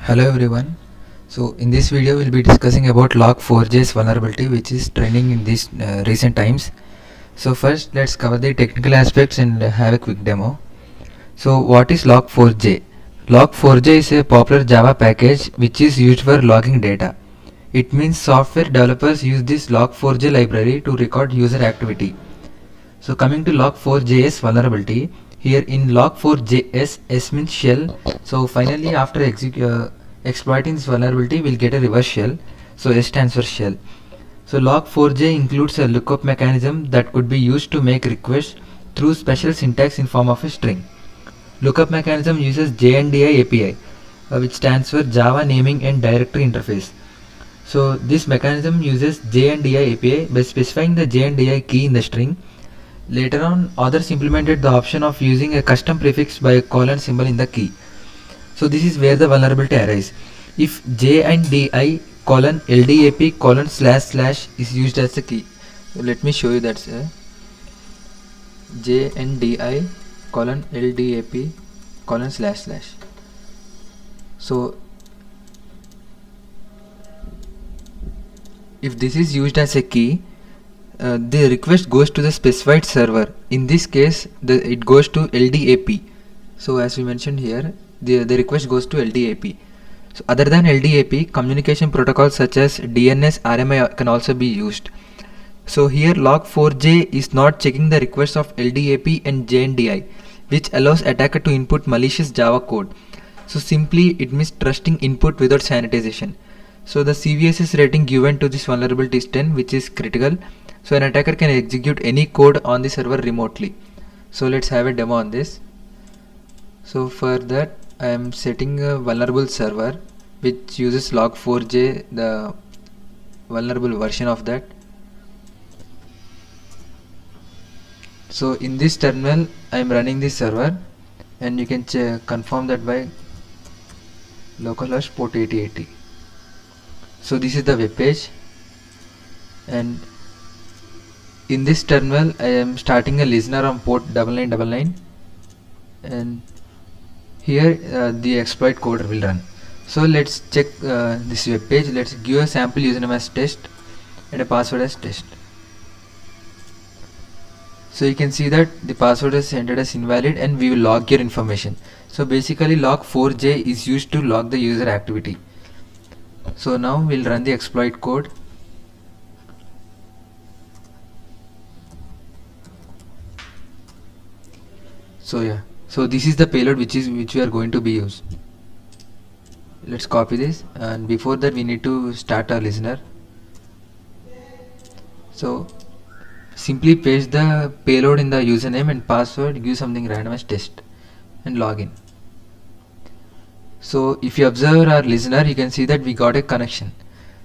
Hello everyone. So in this video we'll be discussing about Log4j's vulnerability, which is trending in these recent times. So first let's cover the technical aspects and have a quick demo. So what is Log4j? Log4j is a popular Java package which is used for logging data. It means software developers use this Log4j library to record user activity. So coming to Log4j's vulnerability, here in Log4j's, S means shell. So finally after exploiting this vulnerability, we'll get a reverse shell. So S stands for shell. So Log4j includes a lookup mechanism that could be used to make requests through special syntax in form of a string. Lookup mechanism uses JNDI API, which stands for Java Naming and Directory Interface. So this mechanism uses JNDI API by specifying the JNDI key in the string. Later on, authors implemented the option of using a custom prefix by a colon symbol in the key. So this is where the vulnerability arises. If JNDI colon LDAP colon / is used as the key. Let me show you that. JNDI colon LDAP colon //. So if this is used as a key, the request goes to the specified server. In this case, it goes to LDAP. So as we mentioned here, the request goes to LDAP. So other than LDAP, communication protocols such as DNS, RMI can also be used. So here Log4j is not checking the requests of LDAP and JNDI, which allows attacker to input malicious Java code. So simply it means trusting input without sanitization. So the CVSS rating given to this vulnerability is 10, which is critical. So an attacker can execute any code on the server remotely. So let's have a demo on this. So for that I am setting a vulnerable server which uses Log4j, the vulnerable version of that. So in this terminal I am running this server, and you can confirm that by localhost port 8080. So this is the web page, and in this terminal I am starting a listener on port 9999, and here the exploit code will run. So let's check this web page. Let's give a sample username as test and a password as test. So you can see that the password is entered as invalid, and we will log your information. So basically Log4j is used to log the user activity. So now we'll run the exploit code. So this is the payload which we are going to be used. Let's copy this, and before that we need to start our listener. So simply paste the payload in the username and password, give something random as test, and log in. So if you observe our listener, you can see that we got a connection.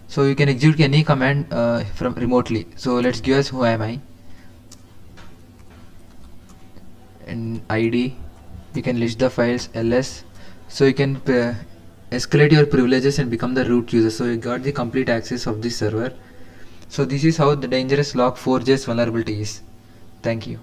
So you can execute any command from remotely. So let's give us who am I, and ID. You can list the files ls. So you can escalate your privileges and become the root user. So you got the complete access of this server. So this is how the dangerous Log4j's vulnerability is. Thank you.